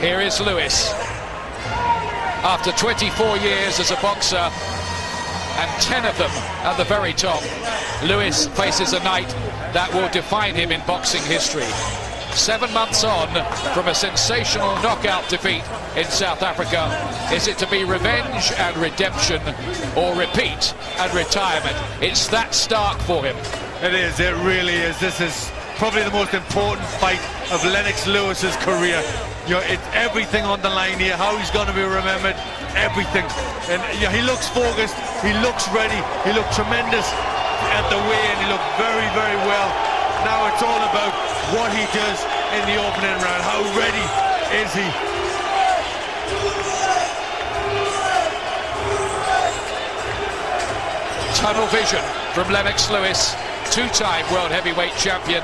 Here is Lewis. After 24 years as a boxer, and 10 of them at the very top, Lewis faces a night that will define him in boxing history. 7 months on from a sensational knockout defeat in South Africa. Is it to be revenge and redemption, or repeat and retirement? It's that stark for him. It is, it really is. This is probably the most important fight of Lennox Lewis's career. You know, it's everything on the line here, how he's going to be remembered, everything. And you know, he looks focused, he looks ready, he looked tremendous at the weigh-in, he looked very, very well. Now it's all about what he does in the opening round. How ready is he? Tunnel vision from Lennox Lewis, two-time world heavyweight champion.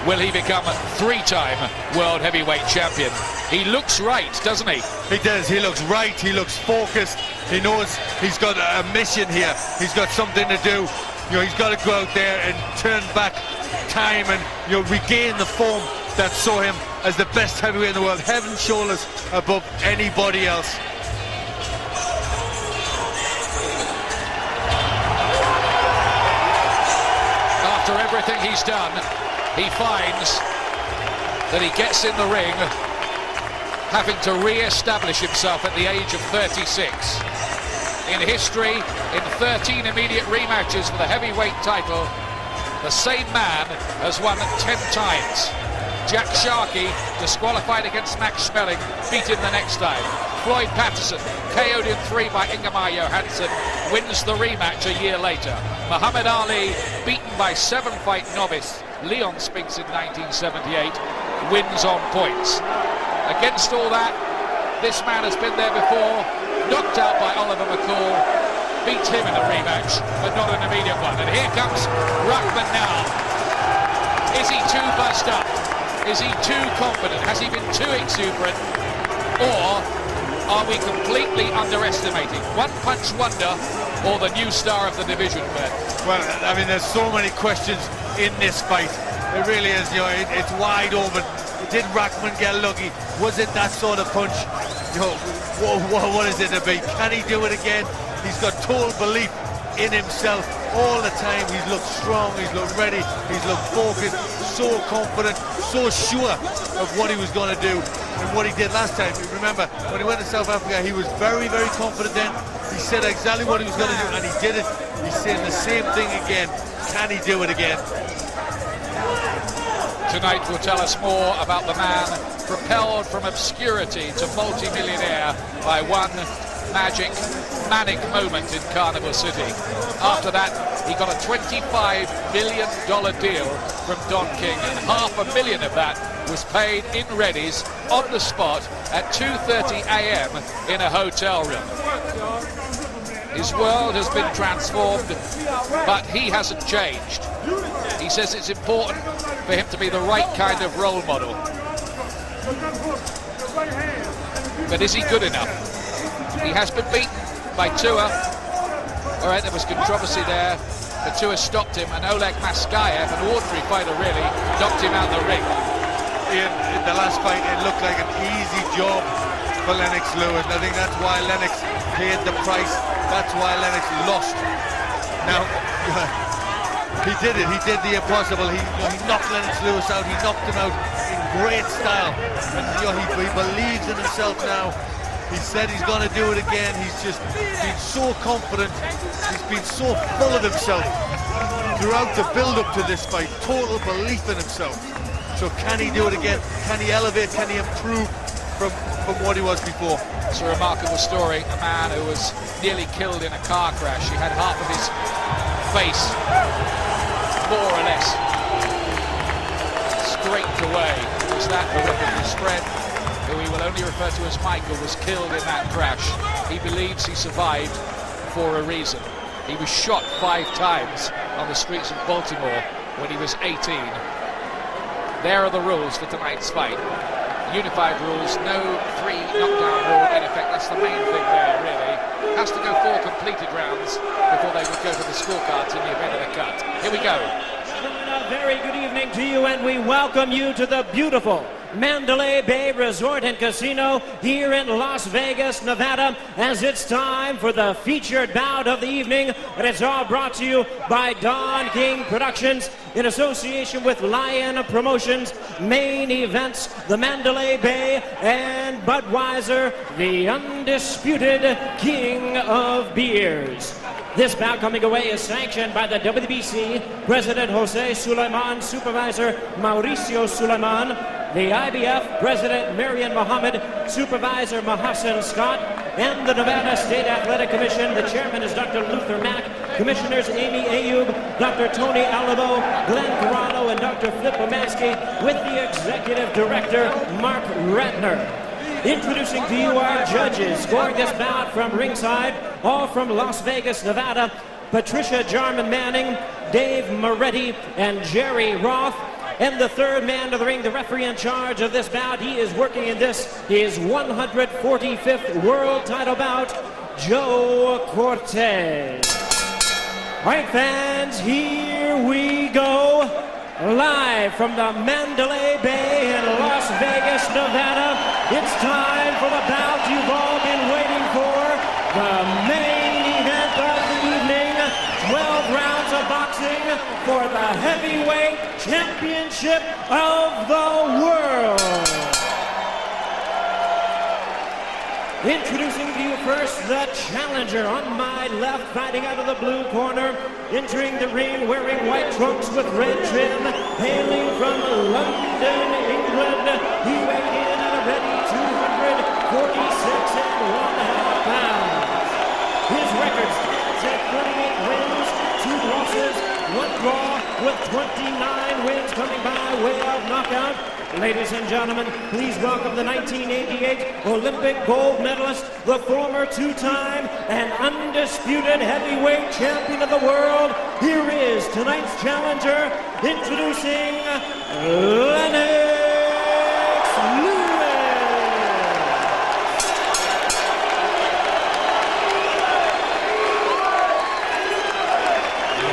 Will he become a three-time world heavyweight champion? He looks right, doesn't he? He does. He looks right. He looks focused. He knows he's got a mission here. He's got something to do. You know, he's got to go out there and turn back time and, you know, regain the form that saw him as the best heavyweight in the world, head and shoulders above anybody else. After everything he's done, he finds that he gets in the ring having to re-establish himself at the age of 36. In history, in 13 immediate rematches for the heavyweight title, the same man has won 10 times. Jack Sharkey, disqualified against Max Schmeling, beat him the next time. Floyd Patterson, KO'd in 3 by Ingemar Johansson, wins the rematch a year later. Muhammad Ali, beaten by 7-fight novice Leon Spinks in 1978, wins on points. Against all that, this man has been there before, knocked out by Oliver McCall, beats him in a rematch, but not an immediate one. And here comes Rahman now. Is he too buzzed up? Is he too confident? Has he been too exuberant? Or are we completely underestimating One Punch Wonder or the new star of the division? Well, I mean, there's so many questions in this fight. It really is, you know, it's wide open. Did Rahman get lucky? Was it that sort of punch? You know, what is it to be? Can he do it again? He's got total belief in himself all the time. He's looked strong, he's looked ready, he's looked focused, so confident, so sure of what he was going to do and what he did last time. Remember, when he went to South Africa, he was very, very confident then. He said exactly what he was going to do, and he did it. He's saying the same thing again. Can he do it again? Tonight will tell us more about the man propelled from obscurity to multi-millionaire by one magic, manic moment in Carnival City. After that, he got a $25 million deal from Don King, and $500,000 of that was paid in readies on the spot at 2:30 a.m. in a hotel room. His world has been transformed, but he hasn't changed. He says it's important for him to be the right kind of role model. But is he good enough? He has been beaten by Tua. All right, there was controversy there, but Tua stopped him, and Oleg Maskayev, an ordinary fighter really, knocked him out of the ring. In the last fight, it looked like an easy job for Lennox Lewis. I think that's why Lennox paid the price. That's why Lennox lost. Now, he did it. He did the impossible. He knocked Lennox Lewis out. He knocked him out in great style. And he believes in himself now. He said he's going to do it again. He's just been so confident. He's been so full of himself throughout the build-up to this fight. Total belief in himself. So can he do it again? Can he elevate? Can he improve from what he was before? It's a remarkable story. A man who was nearly killed in a car crash. He had half of his face, more or less, scraped away. It was that his friend, who he will only refer to as Michael, was killed in that crash. He believes he survived for a reason. He was shot 5 times on the streets of Baltimore when he was 18. There are the rules for tonight's fight. Unified rules, no 3 knockdown rule in effect. That's the main thing there, really. Has to go 4 completed rounds before they would go to the scorecards in the event of a cut. Here we go. A very good evening to you, and we welcome you to the beautiful Mandalay Bay Resort and Casino here in Las Vegas, Nevada, as it's time for the featured bout of the evening, and it's all brought to you by Don King Productions in association with Lion Promotions. Main events, the Mandalay Bay and Budweiser, the undisputed king of beers. This bout coming away is sanctioned by the WBC, President Jose Sulaiman, Supervisor Mauricio Sulaiman, the IBF, President Marian Mohammed, Supervisor Mahasan Scott, and the Nevada State Athletic Commission. The chairman is Dr. Luther Mack, Commissioners Amy Ayub, Dr. Tony Alamo, Glenn Carano, and Dr. Flip Omansky, with the Executive Director, Mark Ratner. Introducing to you our judges, scoring this bout from ringside, all from Las Vegas, Nevada, Patricia Jarman Manning, Dave Moretti, and Jerry Roth. And the third man to the ring, the referee in charge of this bout, he is working in his 145th world title bout, Joe Cortez. All right, fans, here we go. Live from the Mandalay Bay in Las Vegas, Nevada, it's time for the bout you've all been waiting for. The main event of the evening, 12 rounds of boxing for the heavyweight championship of the world. Introducing to you first the challenger on my left, fighting out of the blue corner, entering the ring wearing white trunks with red trim, hailing from London, England. He weighed in at a ready 246 and 1/2 pounds. His record stands at 38 wins, 2 losses, 1 draw, with 29 wins coming by way of knockout. Ladies and gentlemen, please welcome the 1988 Olympic gold medalist, the former 2-time and undisputed heavyweight champion of the world. Here is tonight's challenger, introducing Lennox Lewis.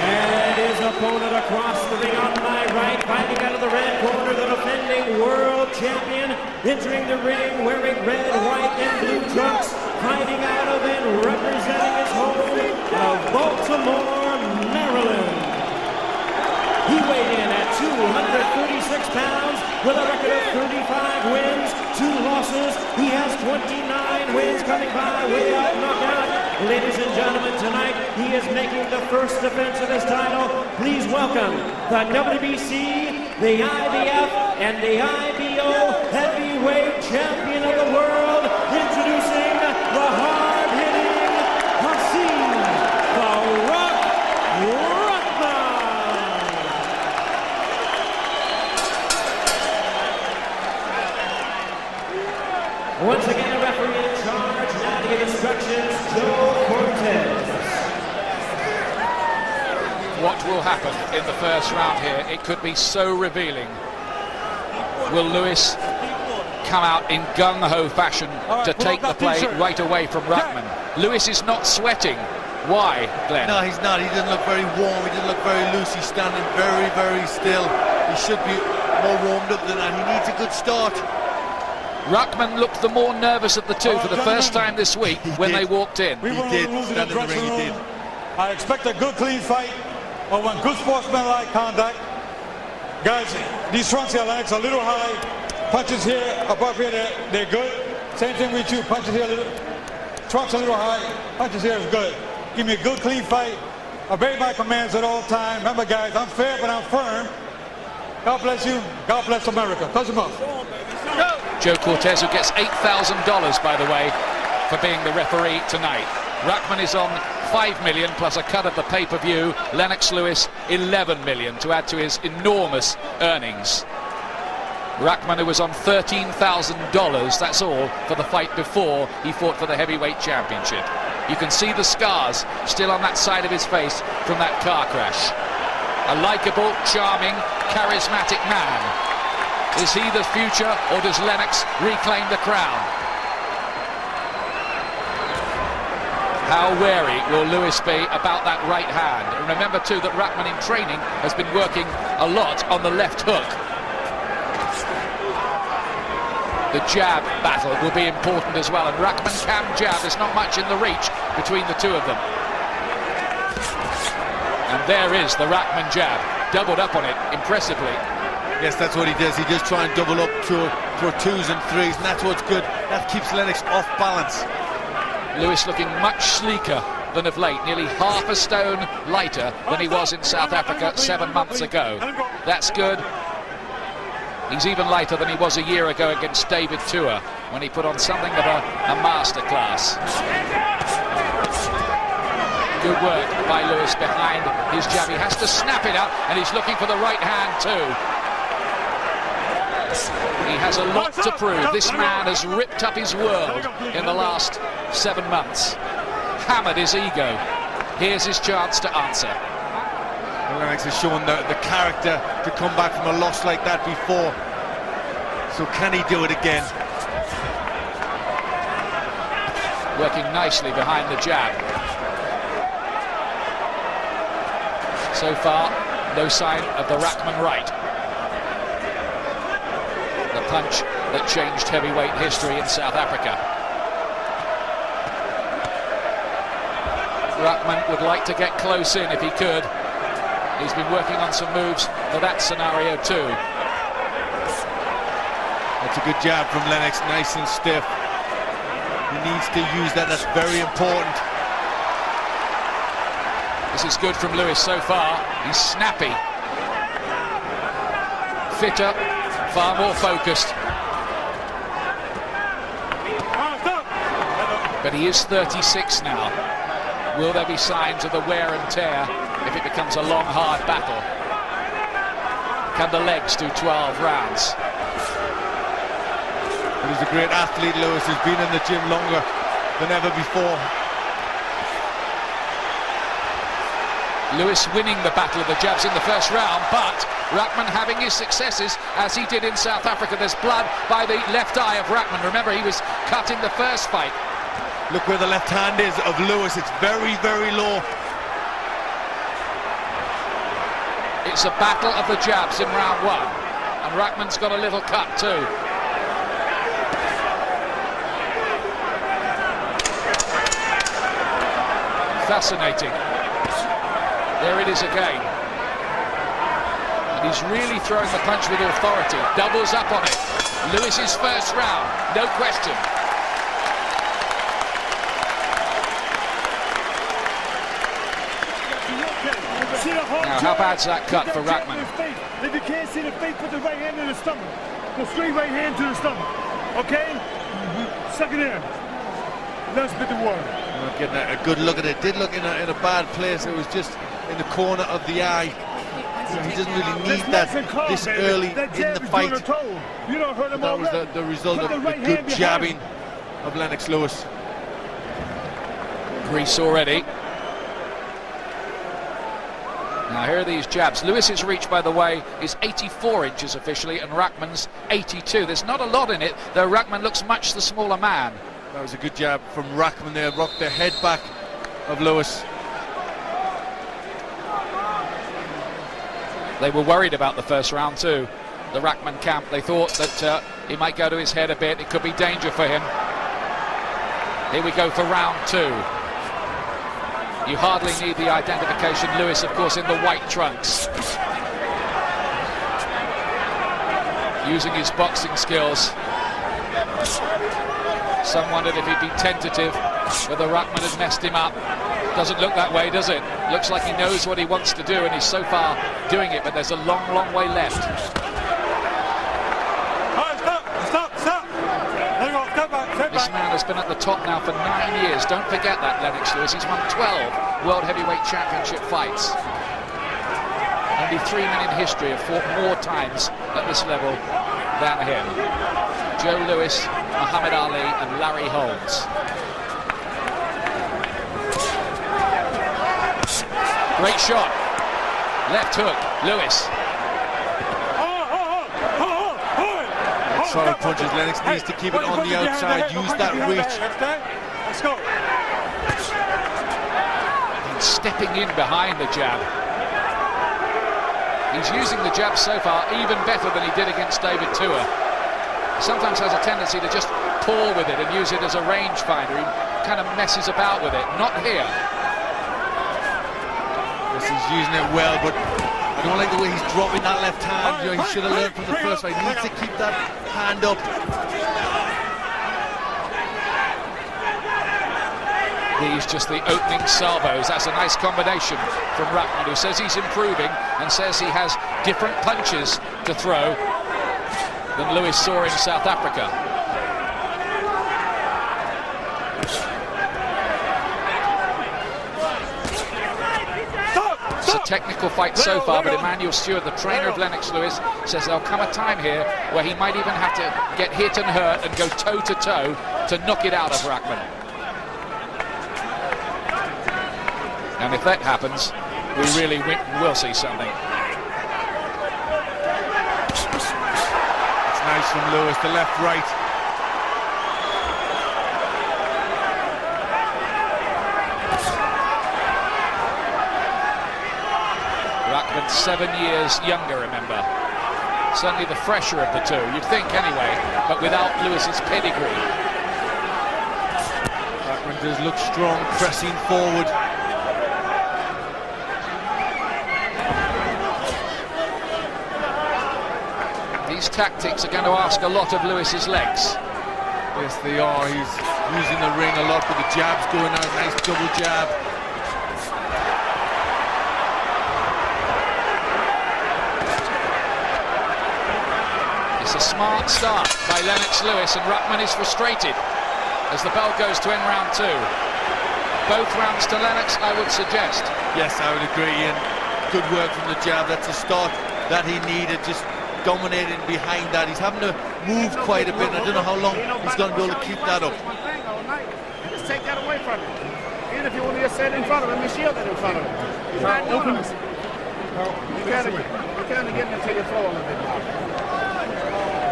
And his opponent across the ring on my right, fighting out of the red corner, the defending world champion, entering the ring wearing red, white, and blue trunks, fighting out of and representing his home of Baltimore, Maryland. He weighed in at 236 pounds with a record of 35 wins, 2 losses. He has 29 wins coming by way of knockout. Ladies and gentlemen, tonight he is making the first defense of his title. Please welcome the WBC, the IBF, and the IBO heavyweight champion of the world, introducing the hard-hitting Hasim Rahman. Once again, the referee in charge, now to give instructions, Joe Cortez. What will happen in the first round here? It could be so revealing. Will Lewis come out in gung-ho fashion to take the play right away from Rahman? Lewis is not sweating. Why, Glenn? No, he's not. He doesn't look very warm. He doesn't look very loose. He's standing very, very still. He should be more warmed up than that. He needs a good start. Ruckman looked the more nervous of the two for the first time this week when they walked in. He did. Stand in the ring, he did. I expect a good, clean fight. I want good sportsmanlike conduct. Guys, these trunks here, Lennox, are a little high. Punches here, above here, they're good. Same thing with you. Punches here, trunks a little high. Punches here is good. Give me a good, clean fight. Obey my commands at all times. Remember, guys, I'm fair, but I'm firm. God bless you. God bless America. Touch him up. Joe Cortez, who gets $8,000, by the way, for being the referee tonight. Ruckman is on $5 million plus a cut of the pay-per-view. Lennox Lewis, $11 million to add to his enormous earnings. Ruckman, who was on $13,000, that's all, for the fight before he fought for the heavyweight championship. You can see the scars still on that side of his face from that car crash. A likeable, charming, charismatic man. Is he the future, or does Lennox reclaim the crown? How wary will Lewis be about that right hand? And remember too that Rahman in training has been working a lot on the left hook. the jab battle will be important as well, and Rahman can jab. There's not much in the reach between the two of them. And there is the Rahman jab, doubled up on it impressively. Yes, that's what he does. He does try and double up for twos and threes, and that's what's good. That keeps Lennox off balance. Lewis looking much sleeker than of late, nearly half a stone lighter than he was in South Africa 7 months ago. That's good. He's even lighter than he was a year ago against David Tua, when he put on something of a masterclass. Good work by Lewis behind his jab. He has to snap it up, and he's looking for the right hand too. He has a lot to prove. This man has ripped up his world in the last 7 months. Hammered his ego. Here's his chance to answer. Lennox has shown the character to come back from a loss like that before. So can he do it again? Working nicely behind the jab. So far, no sign of the Rahman right. The punch that changed heavyweight history in South Africa. Rahman would like to get close in if he could. He's been working on some moves for that scenario too. That's a good jab from Lennox, nice and stiff. He needs to use that, that's very important. This is good from Lewis so far. He's snappy. Fitter, far more focused. But he is 36 now. Will there be signs of the wear and tear if it becomes a long, hard battle? Can the legs do 12 rounds? He's a great athlete, Lewis. He's been in the gym longer than ever before. Lewis winning the battle of the jabs in the first round, but Rahman having his successes as he did in South Africa. There's blood by the left eye of Rahman. Remember, he was cut in the first fight. Look where the left hand is of Lewis. It's very, very low. It's a battle of the jabs in round one, and Rahman's got a little cut too. Fascinating. There it is again. And he's really throwing the punch with authority. Doubles up on it. Lewis's first round, no question. Now, how bad's that cut for Rahman? If you can't see the face, put the right hand in the stomach. The straight right hand to the stomach. Okay? Suck it in. Let's bit the water. Not getting a good look at it. Did look in a bad place. It was just in the corner of the eye. He doesn't really need that this early in the fight. You don't hurt him. That was the result of the good jabbing of Lennox Lewis. Grease already. Now here are these jabs. Lewis's reach, by the way, is 84 inches officially, and Rahman's 82. There's not a lot in it, though Rahman looks much the smaller man. That was a good jab from Rahman there. Rocked the head back of Lewis. They were worried about the first round too, the Rahman camp. They thought that he might go to his head a bit. It could be danger for him. Here we go for round two. You hardly need the identification. Lewis, of course, in the white trunks. Using his boxing skills. Some wondered if he'd be tentative, whether Rahman had messed him up. Doesn't look that way, does it? Looks like he knows what he wants to do, and he's so far doing it, but there's a long, long way left. This man has been at the top now for 9 years. Don't forget that, Lennox Lewis. He's won 12 World Heavyweight Championship fights. Only 3 men in history have fought more times at this level than him. Joe Lewis, Muhammad Ali, and Larry Holmes. Great shot. Left hook, Lewis. Solid punches. Lennox needs to keep it on the outside. Use that reach. Let's go. And stepping in behind the jab. He's using the jab so far even better than he did against David Tua. sometimes has a tendency to just pull with it and use it as a rangefinder. He kind of messes about with it. Not here. Yes, he's using it well, but I don't like the way he's dropping that left hand. You know, he should have learned from the first fight. He needs to keep that hand up. These just the opening salvos. That's a nice combination from Rahman, who says he's improving and says he has different punches to throw than Lewis saw in South Africa. It's a technical fight so far, but Emmanuel Stewart, the trainer of Lennox Lewis, says there'll come a time here where he might even have to get hit and hurt and go toe-to-toe to knock it out of Rahman. And if that happens, we really will see something. It's nice from Lewis, the left, right. Rahman 7 years younger, remember. Certainly the fresher of the two, you'd think anyway, but without Lewis's pedigree. Rahman does look strong, pressing forward. These tactics are going to ask a lot of Lewis's legs. Yes, they are. He's using the ring a lot, but the jab's going out. Nice double jab. It's a smart start by Lennox Lewis, and Rahman is frustrated as the bell goes to end round 2. Both rounds to Lennox, I would suggest. Yes, I would agree, and good work from the jab. That's a start that he needed, just dominating behind that. He's having to move quite a bit, and I don't know how long he's going to be able to keep that up. Just take that away from him. Even if you want to just set it in front of him and shield it in front of him. He's not doing it. You kind of get him to your floor a little bit more.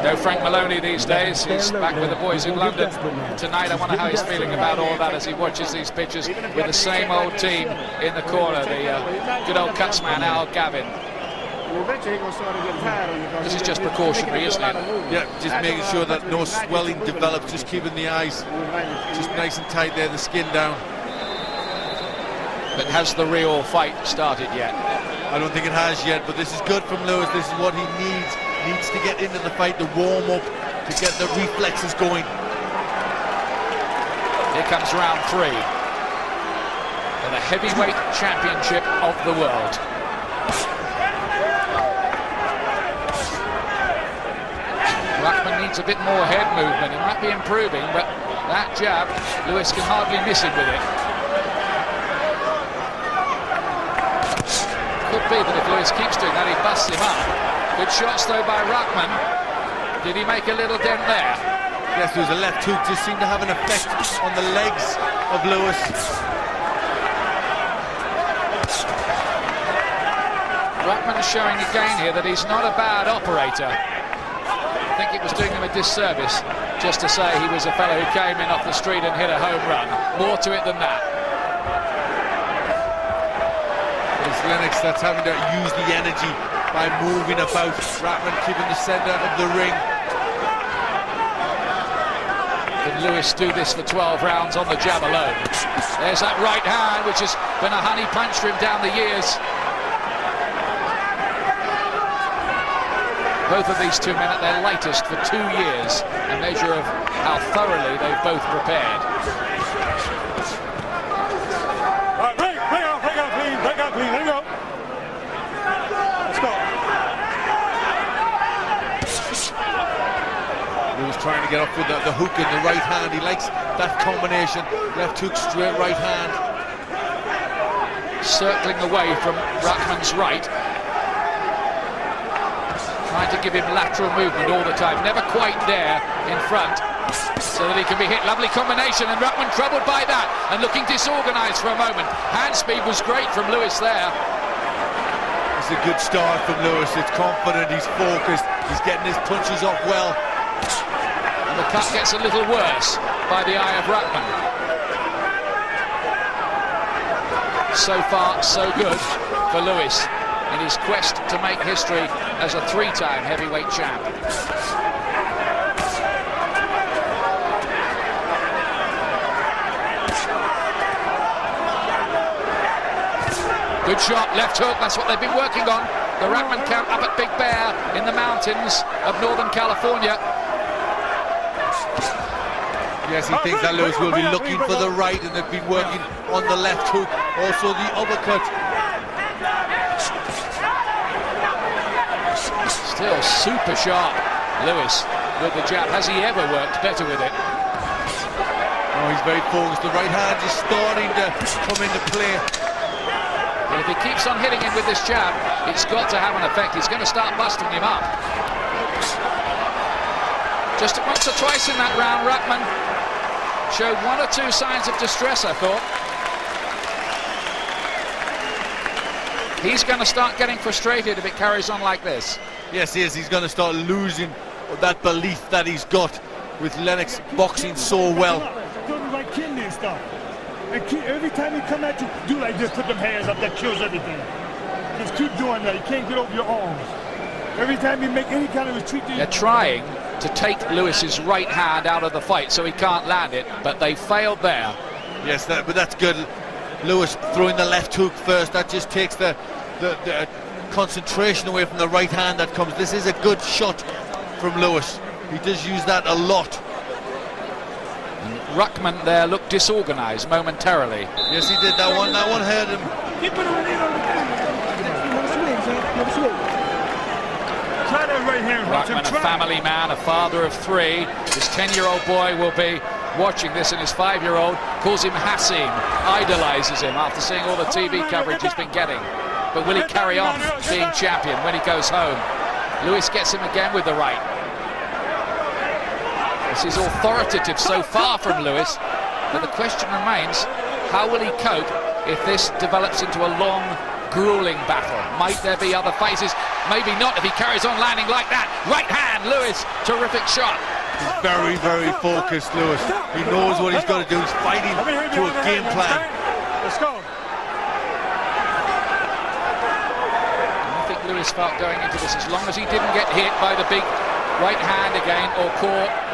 No Frank Maloney these days. He's back with the boys in London tonight. I wonder how he's feeling about all that as he watches these pictures with the same old team in the corner. The good old Cutsman, Al Gavin. This is just precautionary, isn't it? Yeah, just making sure that no swelling develops, just keeping the eyes just nice and tight there, the skin down. But has the real fight started yet? I don't think it has yet, but this is good from Lewis. This is what he needs. Needs to get into the fight, to warm up, to get the reflexes going. Here comes round 3 for the heavyweight championship of the world. Rahman needs a bit more head movement. He might be improving, but that jab, Lewis can hardly miss him with it. Could be that if Lewis keeps doing that, he busts him up. Good shots though by Rahman. Did he make a little dent there? Yes, there was a left hook, just seemed to have an effect on the legs of Lewis. Rahman is showing again here that he's not a bad operator. I think it was doing him a disservice just to say he was a fellow who came in off the street and hit a home run. More to it than that. It's Lennox that's having to use the energy by moving about. Rahman keeping the centre of the ring. Can Lewis do this for 12 rounds on the jab alone? There's that right hand, which has been a honey punch for him down the years. Both of these two men at their lightest for 2 years, a measure of how thoroughly they've both prepared. Break out, clean, there you go. Let's go. He was trying to get off with the hook in the right hand. He likes that combination. Left hook, straight right hand. Circling away from Rahman's right. Trying to give him lateral movement all the time. Never quite there in front so that he can be hit. Lovely combination, and Rahman troubled by that and looking disorganised for a moment. Hand speed was great from Lewis there. It's a good start from Lewis. It's confident, he's focused, he's getting his punches off well. And the cut gets a little worse by the eye of Rahman. So far, so good for Lewis in his quest to make history as a 3-time heavyweight champ. Good shot, left hook, that's what they've been working on. The Rahman camp up at Big Bear in the mountains of Northern California. Yes, he thinks that Lewis will be looking for the right, and they've been working on the left hook, also the uppercut. Still super sharp, Lewis, with the jab. Has he ever worked better with it? Oh, he's very focused. The right hand is starting to come into play. But if he keeps on hitting him with this jab, it's got to have an effect. He's going to start busting him up. Just once or twice in that round, Rahman showed one or two signs of distress, I thought. He's going to start getting frustrated if it carries on like this. Yes, he is. He's going to start losing that belief that he's got with Lennox boxing so well. Doing like kidney and stuff. And every time he come at you, do like this, put them hands up, that kills everything. Just keep doing that. You can't get over your arms. Every time you make any kind of retreat, they're trying to take Lewis's right hand out of the fight so he can't land it, but they failed there. Yes, but that's good. Lewis throwing the left hook first, that just takes the concentration away from the right hand that comes. This is a good shot from Lewis. He does use that a lot. And Rahman there looked disorganized momentarily. Yes, he did. That one hurt him. Try that right hand. Rahman, a family man, a father of 3. His 10-year-old boy will be watching this, and his 5-year-old calls him Hasim, idolizes him after seeing all the TV coverage he's been getting. But will he carry on being champion when he goes home? Lewis gets him again with the right. This is authoritative so far from Lewis, but the question remains, how will he cope if this develops into a long, grueling battle? Might there be other phases? Maybe not if he carries on landing like that. Right hand, Lewis, terrific shot. He's very, very focused, Lewis. He knows what he's got to do. He's fighting to a game plan. Let's go. I think Lewis felt going into this, as long as he didn't get hit by the big right hand again or caught,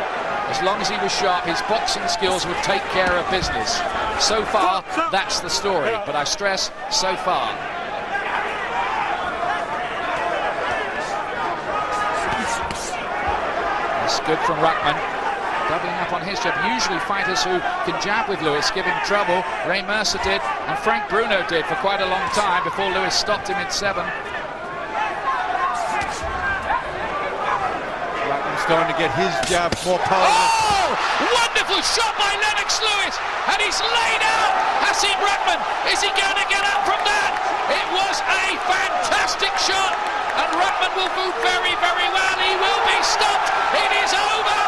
as long as he was sharp, his boxing skills would take care of business. So far, that's the story, but I stress, so far. It's good from Rahman, doubling up on his jab. Usually fighters who can jab with Lewis give him trouble. Ray Mercer did, and Frank Bruno did for quite a long time before Lewis stopped him in 7. Rahman's starting to get his jab more powerful. Oh! Wonderful shot by Lennox Lewis, and he's laid out Hasim Rahman. Is he going to get up from that? It was a fantastic shot, and Rahman will do very, very well. He will be stopped. It is over.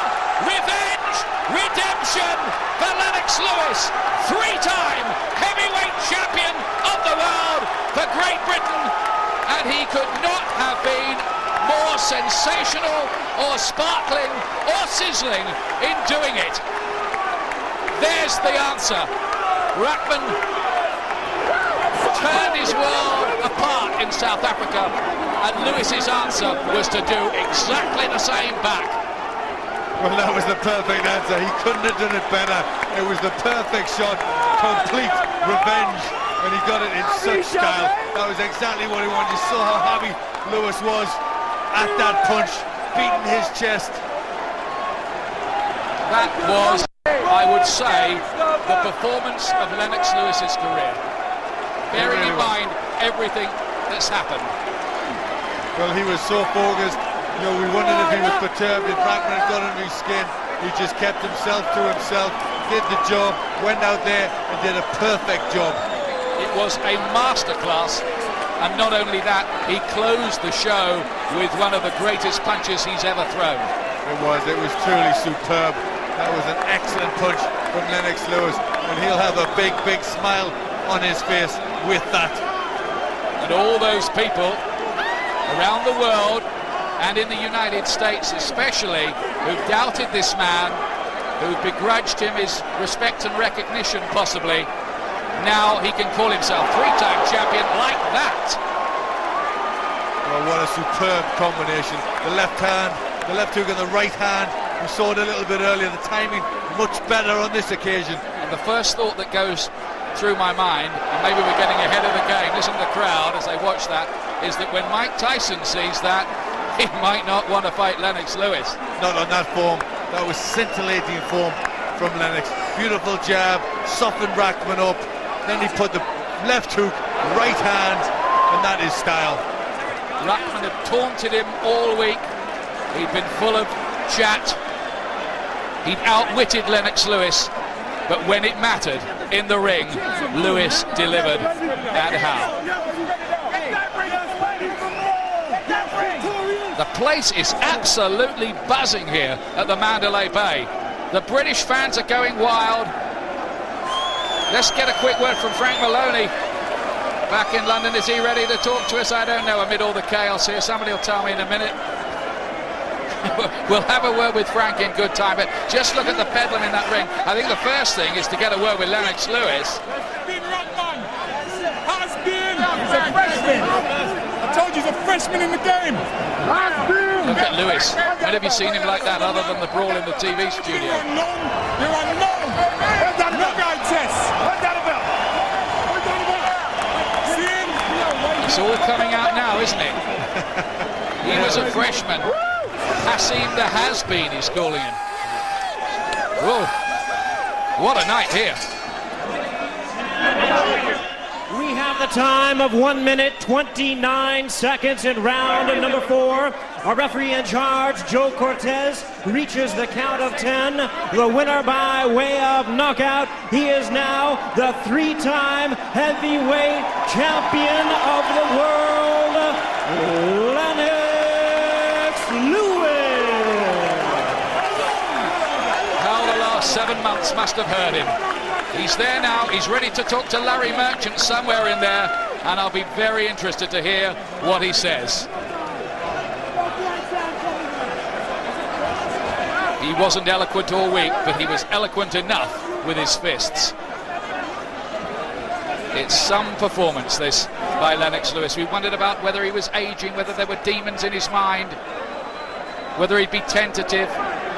Revenge, redemption for Lennox Lewis, 3-time heavyweight champion of the world for Great Britain, and he could not have been more sensational or sparkling or sizzling in doing it. There's the answer. Rahman turned his world apart in South Africa, and Lewis's answer was to do exactly the same back. Well, that was the perfect answer. He couldn't have done it better. It was the perfect shot, complete revenge, and he got it in such style. That was exactly what he wanted. You saw how happy Lewis was at that punch, beating his chest. That was, I would say, the performance of Lennox Lewis's career, bearing in mind everything that's happened. Well, he was so focused. You know, we wondered if he was perturbed, if Rahman had got under his skin. He just kept himself to himself, did the job, went out there and did a perfect job. It was a masterclass, and not only that, he closed the show with one of the greatest punches he's ever thrown. It was truly superb. That was an excellent punch from Lennox Lewis, and he'll have a big, big smile on his face with that. And all those people around the world, and in the United States especially, who doubted this man, who begrudged him his respect and recognition possibly, now he can call himself 3-time champion like that. Well, what a superb combination. The left hand, the left hook and the right hand. We saw it a little bit earlier, the timing much better on this occasion. And the first thought that goes through my mind, and maybe we're getting ahead of the game, listen to the crowd as they watch that, is that when Mike Tyson sees that, he might not want to fight Lennox Lewis. Not on that form. That was scintillating form from Lennox. Beautiful jab, softened Rahman up, then he put the left hook, right hand, and that is style. Rahman had taunted him all week. He'd been full of chat. He'd outwitted Lennox Lewis, but when it mattered in the ring, Lewis delivered, and how. The place is absolutely buzzing here at the Mandalay Bay. The British fans are going wild. Let's get a quick word from Frank Maloney. Back in London, is he ready to talk to us? I don't know, amid all the chaos here. Somebody will tell me in a minute. We'll have a word with Frank in good time, but just look at the bedlam in that ring. I think the first thing is to get a word with Lennox Lewis. He's a freshman. I told you he's a freshman in the game. Look at Lewis. When have you seen him like that other than the brawl in the TV studio? You're unknown. No guy test. It's all coming out now, isn't it? He was a freshman. Hasim the Has-Been, he's calling him. Whoa. What a night here. We have the time of 1 minute 29 seconds in round number 4. Our referee in charge, Joe Cortez, reaches the count of 10. The winner by way of knockout. He is now the 3-time heavyweight champion of the world, Lennox Lewis. How the last 7 months must have hurt him. He's there now, he's ready to talk to Larry Merchant somewhere in there, and I'll be very interested to hear what he says. He wasn't eloquent all week, but he was eloquent enough with his fists. It's some performance, this, by Lennox Lewis. We wondered about whether he was aging, whether there were demons in his mind, whether he'd be tentative.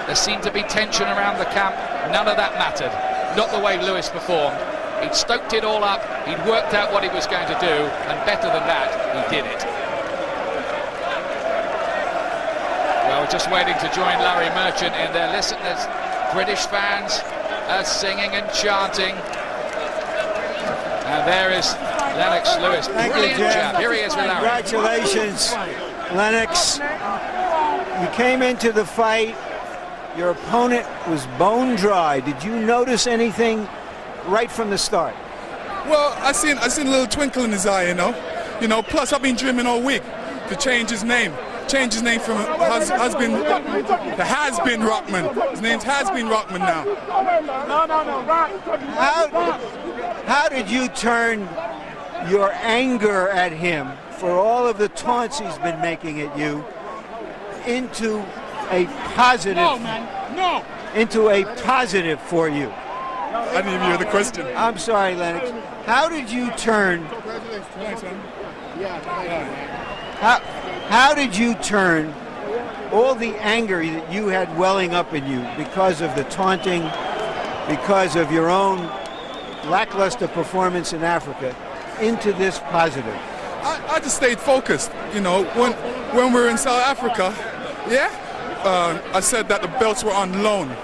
There seemed to be tension around the camp. None of that mattered. Not the way Lewis performed. He'd stoked it all up, he'd worked out what he was going to do, and better than that, he did it. Well, just waiting to join Larry Merchant in there. Listen, there's British fans singing and chanting. And there is Lennox Lewis. Brilliant jab. Here he is with Larry. Congratulations, Lennox. You came into the fight. Your opponent was bone dry. Did you notice anything right from the start? Well, I seen a little twinkle in his eye, you know. Plus I've been dreaming all week to change his name. Change his name from Has-Been Rahman. His name's Has-Been Rahman now. How did you turn your anger at him for all of the taunts he's been making at you into a positive? No, man. No. Into a positive for you? I didn't even hear the question. I'm sorry, Lennox. How did you turn? How did you turn all the anger that you had welling up in you because of the taunting, because of your own lackluster performance in Africa, into this positive? I just stayed focused. When we were in South Africa, I said that the belts were on loan.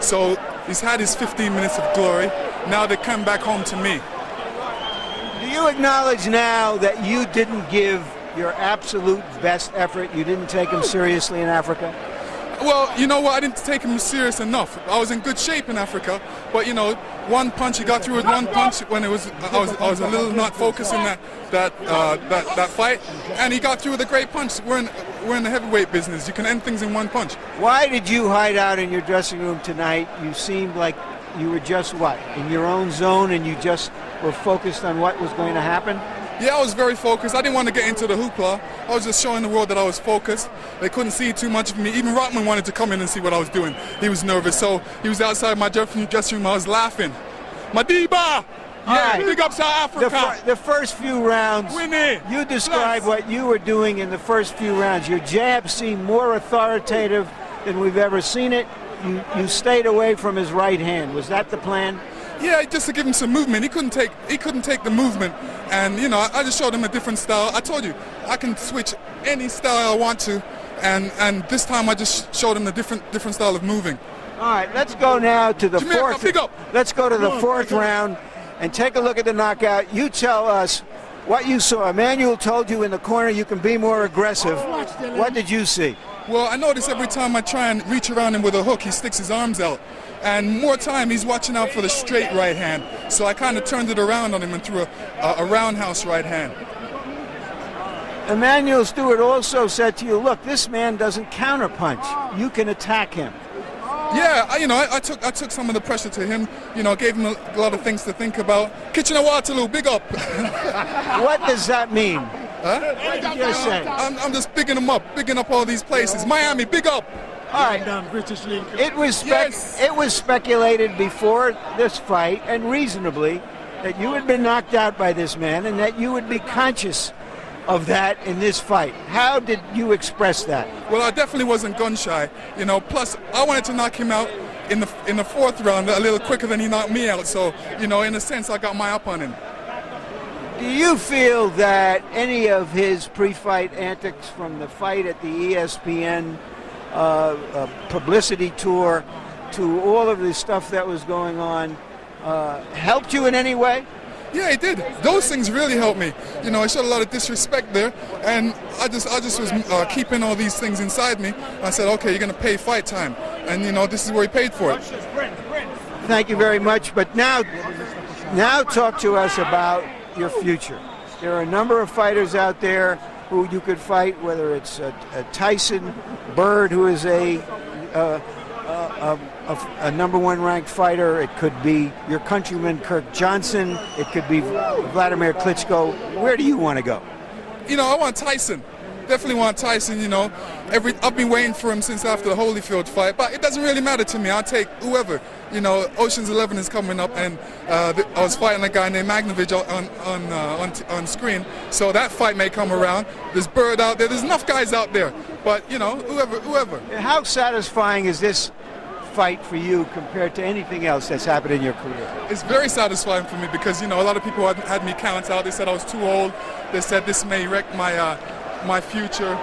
So he's had his 15 minutes of glory. Now they come back home to me. Do you acknowledge now that you didn't give your absolute best effort? You didn't take him seriously in Africa? Well, you know what? I didn't take him serious enough. I was in good shape in Africa, but one punch, he got through with one punch when I was a little not focused in that fight, and he got through with a great punch. We're in the heavyweight business. You can end things in one punch. Why did you hide out in your dressing room tonight? You seemed like you were just in your own zone, and you just were focused on what was going to happen? Yeah, I was very focused. I didn't want to get into the hoopla. I was just showing the world that I was focused. They couldn't see too much of me. Even Rahman wanted to come in and see what I was doing. He was nervous, so he was outside my dressing room. I was laughing. Madiba! Yeah, big up South Africa. The first few rounds, Winnie, you described what you were doing in the first few rounds. Your jab seemed more authoritative than we've ever seen it. You stayed away from his right hand. Was that the plan? Yeah, just to give him some movement. He couldn't take the movement, and you know, I just showed him a different style. I told you I can switch any style I want to, and this time I just showed him the different style of moving. All right, let's go now to the Jamaica, fourth. big up. Let's go to the fourth round and take a look at the knockout. You tell us what you saw. Emmanuel told you in the corner you can be more aggressive. What did you see? Well, I notice every time I try and reach around him with a hook, he sticks his arms out. And more time, he's watching out for the straight right hand. So I kind of turned it around on him and threw a roundhouse right hand. Emmanuel Stewart also said to you, look, this man doesn't counterpunch. You can attack him. Yeah, I took some of the pressure to him. You know, gave him a lot of things to think about. Kitchener Waterloo, big up. What does that mean? Huh? What did you say? I'm just bigging him up, bigging up all these places. Miami, big up. All right. It was speculated before this fight, and reasonably, that you had been knocked out by this man, and that you would be conscious of that in this fight. How did you express that? Well, I definitely wasn't gun shy. You know, plus I wanted to knock him out in the fourth round a little quicker than he knocked me out. So, you know, in a sense, I got my up on him. Do you feel that any of his pre-fight antics from the fight at the ESPN publicity tour to all of the stuff that was going on helped you in any way? Yeah, it did. Those things really helped me. You know, I showed a lot of disrespect there, and I just was keeping all these things inside me. I said, okay, you're going to pay fight time, and you know, this is where he paid for it. Thank you very much. But now talk to us about your future. There are a number of fighters out there who you could fight, whether it's Tyson, Bird, who is a number one ranked fighter. It could be your countryman Kirk Johnson. It could be Vladimir Klitschko. Where do you want to go? You know, I want Tyson. Definitely want Tyson. You know, I've been waiting for him since after the Holyfield fight, but it doesn't really matter to me. I'll take whoever. You know, Ocean's 11 is coming up, and I was fighting a guy named Magnovich on screen, so that fight may come around. There's Bird out there. There's enough guys out there, but you know, whoever. How satisfying is this fight for you compared to anything else that's happened in your career? It's very satisfying for me because, you know, a lot of people had me count out. They said I was too old. They said this may wreck my future.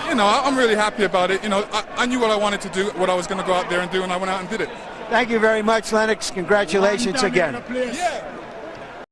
You know, I'm really happy about it. You know, I knew what I wanted to do, what I was going to go out there and do, and I went out and did it. Thank you very much, Lennox. Congratulations again. Yeah.